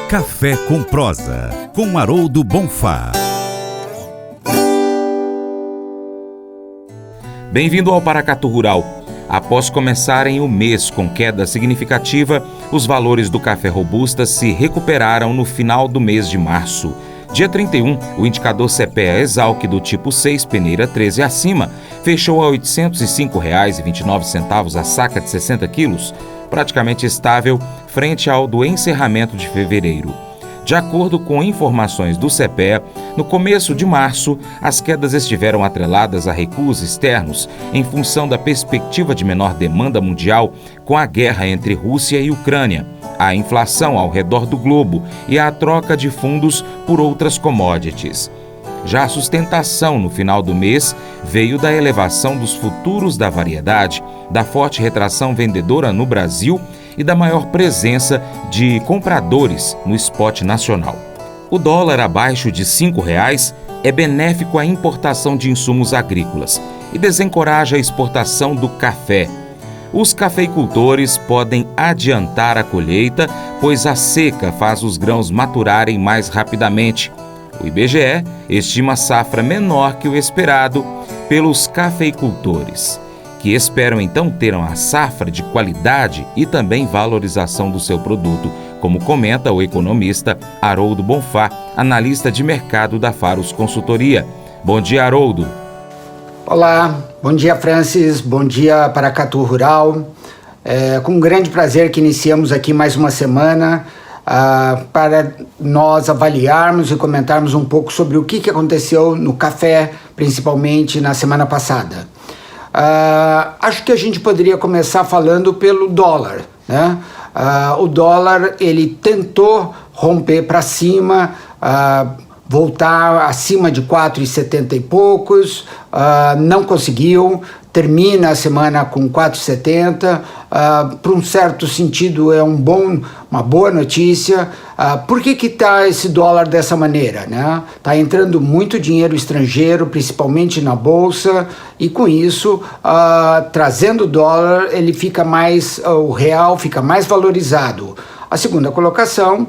Café com Prosa, com Haroldo Bonfá. Bem-vindo ao Paracatu Rural. Após começarem o mês com queda significativa, os valores do café robusta se recuperaram no final do mês de março. Dia 31, o indicador CPEA Exalc do tipo 6, peneira 13 acima, fechou a R$ 805,29 a saca de 60 quilos, praticamente estável frente ao do encerramento de fevereiro. De acordo com informações do CPEA, no começo de março, as quedas estiveram atreladas a recuos externos em função da perspectiva de menor demanda mundial com a guerra entre Rússia e Ucrânia, a inflação ao redor do globo e a troca de fundos por outras commodities. Já a sustentação no final do mês veio da elevação dos futuros da variedade, da forte retração vendedora no Brasil e da maior presença de compradores no spot nacional. O dólar abaixo de R$ 5,00 é benéfico à importação de insumos agrícolas e desencoraja a exportação do café. Os cafeicultores podem adiantar a colheita, pois a seca faz os grãos maturarem mais rapidamente. O IBGE estima a safra menor que o esperado pelos cafeicultores, que esperam então ter uma safra de qualidade e também valorização do seu produto, como comenta o economista Haroldo Bonfá, analista de mercado da Faros Consultoria. Bom dia, Haroldo. Olá, bom dia, Francis, bom dia, Paracatu Rural. Com grande prazer que iniciamos aqui mais uma semana para nós avaliarmos e comentarmos um pouco sobre o que aconteceu no café, principalmente na semana passada. Acho que a gente poderia começar falando pelo dólar, né? O dólar, ele tentou romper para cima, voltar acima de 4,70 e poucos, não conseguiu, termina a semana com 4,70, por um certo sentido é uma boa notícia. Por que está esse dólar dessa maneira, né? Está entrando muito dinheiro estrangeiro, principalmente na bolsa, e com isso, trazendo o dólar, o real fica mais valorizado. A segunda colocação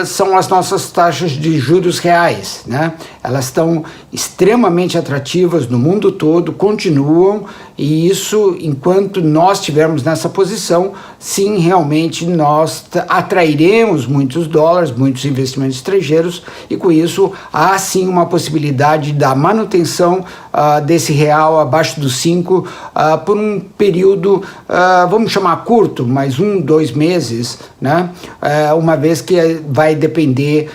são as nossas taxas de juros reais, né? Elas estão extremamente atrativas no mundo todo, continuam, e isso, enquanto nós estivermos nessa posição, sim, realmente nós atrairemos muitos dólares, muitos investimentos estrangeiros, e com isso há sim uma possibilidade da manutenção desse real abaixo dos 5 por um período, vamos chamar curto, mais 1-2 meses, né? Uma vez que vai depender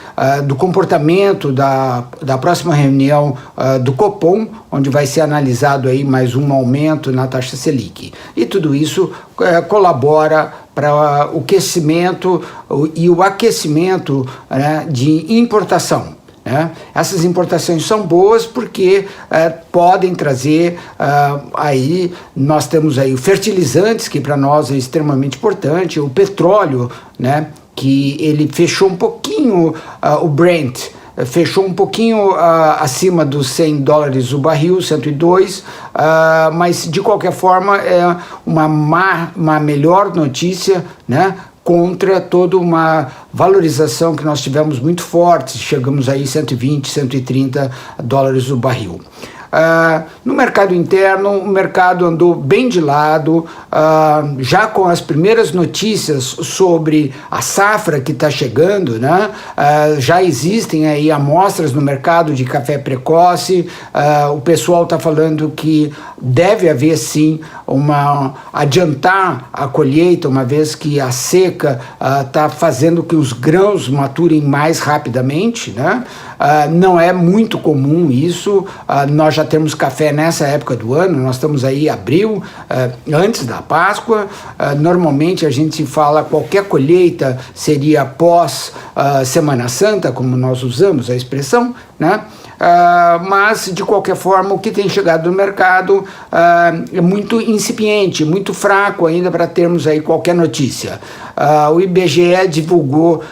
do comportamento da próxima reunião do Copom, onde vai ser analisado aí mais um aumento na taxa Selic. E tudo isso colabora para o crescimento e o aquecimento, né, de importação. Essas importações são boas porque podem trazer, aí nós temos aí fertilizantes, que para nós é extremamente importante, o petróleo, né, que ele fechou um pouquinho, o Brent, fechou um pouquinho acima dos $100 o barril, 102, mas de qualquer forma é uma melhor notícia, né, contra toda uma valorização que nós tivemos muito forte, chegamos aí $120, $130 o barril. No mercado interno, o mercado andou bem de lado, já com as primeiras notícias sobre a safra que está chegando, né? Já existem aí amostras no mercado de café precoce, o pessoal está falando que deve haver sim adiantar a colheita, uma vez que a seca está fazendo que os grãos maturem mais rapidamente, né? Não é muito comum isso, nós já temos café nessa época do ano, nós estamos aí em abril, antes da Páscoa. Normalmente a gente fala qualquer colheita seria pós Semana Santa, como nós usamos a expressão, né? Mas de qualquer forma o que tem chegado no mercado é muito incipiente, muito fraco ainda para termos aí qualquer notícia. O IBGE divulgou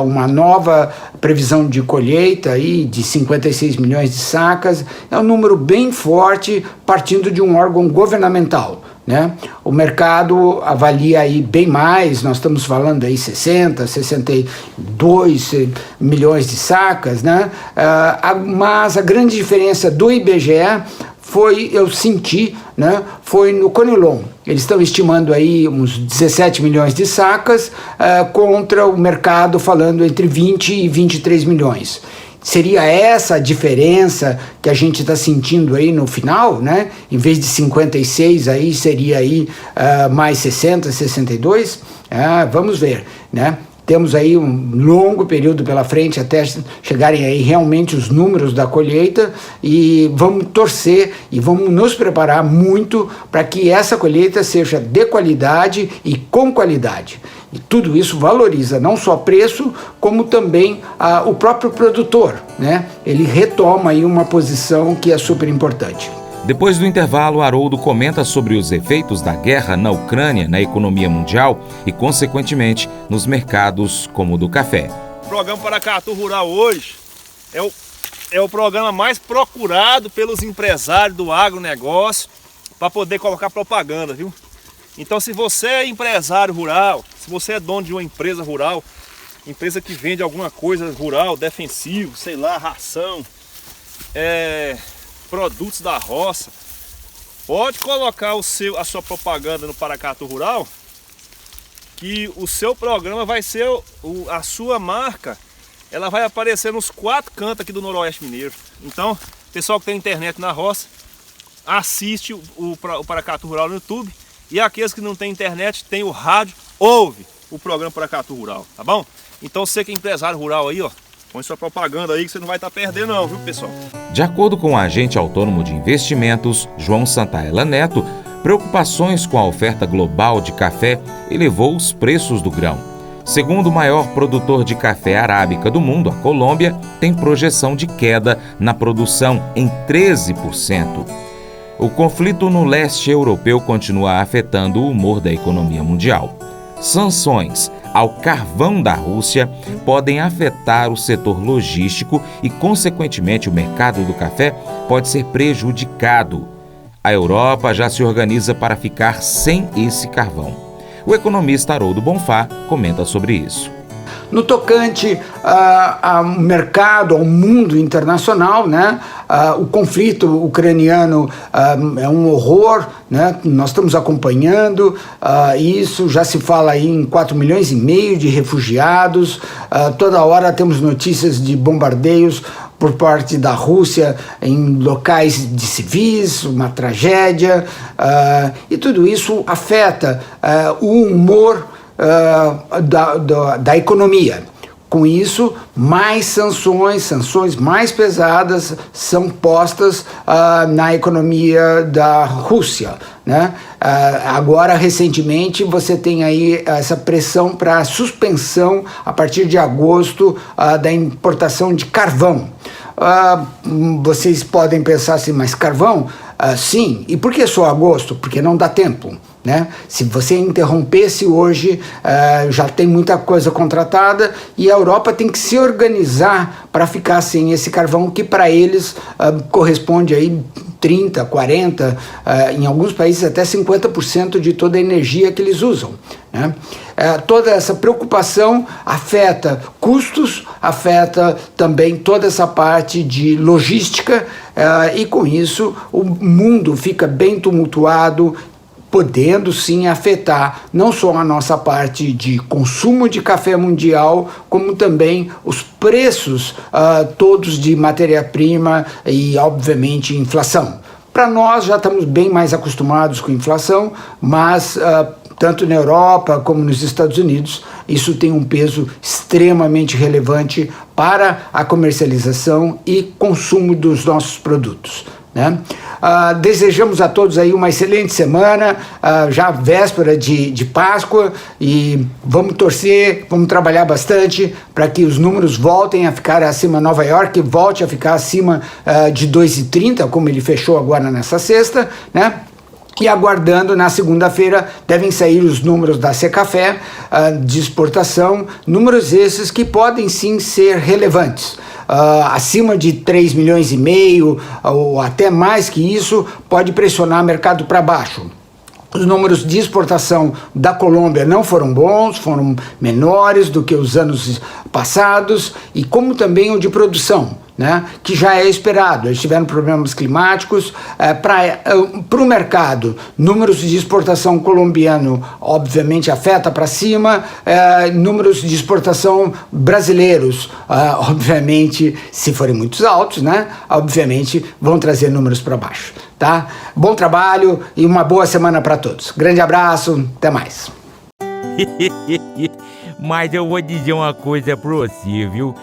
uma nova previsão de colheita aí de 56 milhões de sacas, é um número bem forte partindo de um órgão governamental, né? O mercado avalia aí bem mais, nós estamos falando aí 62 milhões de sacas, né? Mas a grande diferença do IBGE foi, eu senti, né, foi no Conilon. Eles estão estimando aí uns 17 milhões de sacas contra o mercado falando entre 20 e 23 milhões. Seria essa a diferença que a gente está sentindo aí no final, né? Em vez de 56 aí seria aí mais 60, 62? Vamos ver, né? Temos aí um longo período pela frente até chegarem aí realmente os números da colheita e vamos torcer e vamos nos preparar muito para que essa colheita seja de qualidade e com qualidade. E tudo isso valoriza não só preço, como também o próprio produtor, né? Ele retoma aí uma posição que é super importante. Depois do intervalo, Haroldo comenta sobre os efeitos da guerra na Ucrânia na economia mundial e, consequentemente, nos mercados como o do café. O programa Paracatu Rural hoje é o programa mais procurado pelos empresários do agronegócio para poder colocar propaganda, viu? Então, se você é empresário rural, se você é dono de uma empresa rural, empresa que vende alguma coisa rural, defensivo, sei lá, ração, produtos da roça, pode colocar a sua propaganda no Paracatu Rural, que o seu programa vai ser, a sua marca, ela vai aparecer nos 4 cantos aqui do Noroeste Mineiro. Então, pessoal que tem internet na roça, assiste o Paracatu Rural no YouTube, e aqueles que não tem internet, tem o rádio, ouve o programa Paracatu Rural, tá bom? Então você que é empresário rural aí, ó, põe sua propaganda aí que você não vai estar perdendo não, viu, pessoal? De acordo com o agente autônomo de investimentos, João Santaella Neto, preocupações com a oferta global de café elevou os preços do grão. Segundo o maior produtor de café arábica do mundo, a Colômbia, tem projeção de queda na produção em 13%. O conflito no leste europeu continua afetando o humor da economia mundial. Sanções ao carvão da Rússia podem afetar o setor logístico e, consequentemente, o mercado do café pode ser prejudicado. A Europa já se organiza para ficar sem esse carvão. O economista Haroldo Bonfá comenta sobre isso. No tocante ao mercado, ao mundo internacional, né? O conflito ucraniano é um horror, né? Nós estamos acompanhando isso, já se fala aí em 4,5 milhões de refugiados, toda hora temos notícias de bombardeios por parte da Rússia em locais de civis, uma tragédia, e tudo isso afeta o humor da economia. Com isso, mais sanções mais pesadas são postas na economia da Rússia, né? Agora, recentemente, você tem aí essa pressão para suspensão, a partir de agosto, da importação de carvão. Vocês podem pensar assim, mas carvão? Sim. E por que só agosto? Porque não dá tempo, né? Se você interrompesse hoje, já tem muita coisa contratada e a Europa tem que se organizar para ficar sem esse carvão que para eles corresponde aí 30, 40, em alguns países até 50% de toda a energia que eles usam, né? Toda essa preocupação afeta custos, afeta também toda essa parte de logística, e com isso o mundo fica bem tumultuado, podendo sim afetar não só a nossa parte de consumo de café mundial, como também os preços todos de matéria-prima e, obviamente, inflação. Para nós já estamos bem mais acostumados com inflação, mas tanto na Europa como nos Estados Unidos, isso tem um peso extremamente relevante para a comercialização e consumo dos nossos produtos, né? Desejamos a todos aí uma excelente semana, já véspera de Páscoa, e vamos torcer, vamos trabalhar bastante para que os números voltem a ficar acima, Nova York volte a ficar acima de 2,30, como ele fechou agora nessa sexta, né? E aguardando, na segunda-feira, devem sair os números da Secafé de exportação, números esses que podem sim ser relevantes. Acima de 3,5 milhões ou até mais que isso, pode pressionar o mercado para baixo. Os números de exportação da Colômbia não foram bons, foram menores do que os anos passados, e como também o de produção, né, que já é esperado. Eles tiveram problemas climáticos. Para o mercado, números de exportação colombiano obviamente afeta para cima, números de exportação brasileiros, obviamente, se forem muito altos, né, obviamente vão trazer números para baixo. Tá? Bom trabalho e uma boa semana para todos. Grande abraço, até mais. Mas eu vou dizer uma coisa pra você, viu?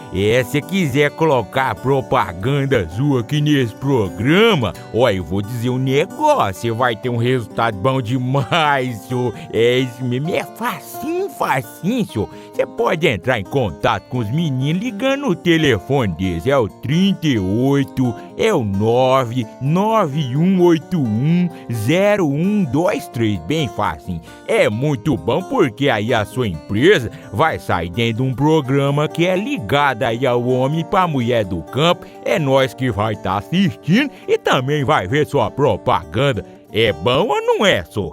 Se quiser colocar propaganda sua aqui nesse programa, eu vou dizer um negócio, você vai ter um resultado bom demais, senhor. Isso mesmo, é facinho, senhor. Você pode entrar em contato com os meninos ligando o telefone deles, é o 38, é o 991810123, bem facinho. É muito bom porque aí a sua empresa vai sair dentro de um programa que é ligado aí ao homem pra mulher do campo. É nós que vai estar assistindo e também vai ver sua propaganda. É bom ou não é, só?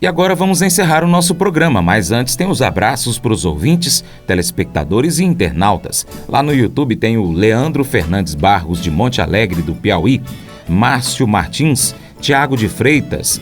E agora vamos encerrar o nosso programa, mas antes tem os abraços para os ouvintes, telespectadores e internautas. Lá no YouTube tem o Leandro Fernandes Barros, de Monte Alegre, do Piauí, Márcio Martins, Tiago de Freitas,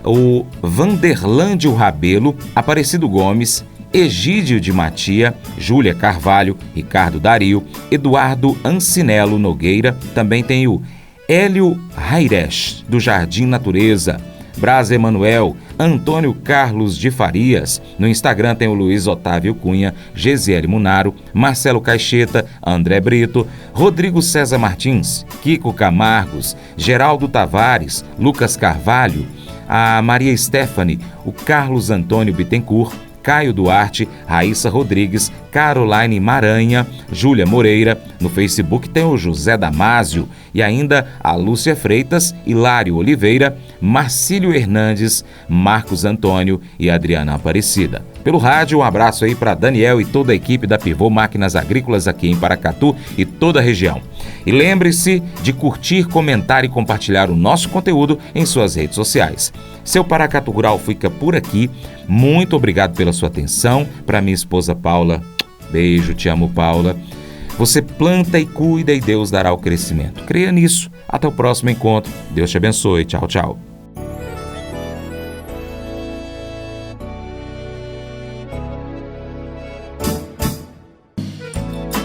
o Vanderlândio Rabelo, Aparecido Gomes, Egídio de Matia, Júlia Carvalho, Ricardo Dario, Eduardo Ancinelo Nogueira, também tem o Hélio Rairesh, do Jardim Natureza, Braz Emanuel, Antônio Carlos de Farias. No Instagram tem o Luiz Otávio Cunha, Gesiele Munaro, Marcelo Caixeta, André Brito, Rodrigo César Martins, Kiko Camargos, Geraldo Tavares, Lucas Carvalho, a Maria Stephanie, o Carlos Antônio Bittencourt, Caio Duarte, Raíssa Rodrigues, Caroline Maranha, Júlia Moreira. No Facebook tem o José Damásio e ainda a Lúcia Freitas, Hilário Oliveira, Marcílio Hernandes, Marcos Antônio e Adriana Aparecida. Pelo rádio, um abraço aí para Daniel e toda a equipe da Pivô Máquinas Agrícolas aqui em Paracatu e toda a região. E lembre-se de curtir, comentar e compartilhar o nosso conteúdo em suas redes sociais. Seu Paracatu Rural fica por aqui. Muito obrigado pela sua atenção. Para minha esposa Paula, beijo, te amo, Paula. Você planta e cuida e Deus dará o crescimento. Creia nisso. Até o próximo encontro. Deus te abençoe. Tchau, tchau.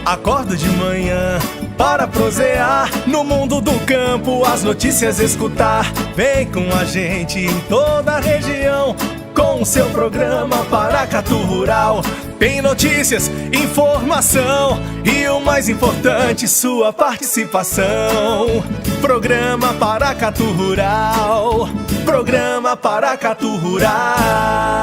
Acordo de manhã para prosear no mundo do campo, as notícias escutar. Vem com a gente em toda a região com o seu programa Paracatu Rural. Tem notícias, informação e o mais importante, sua participação. Programa Paracatu Rural. Programa Paracatu Rural.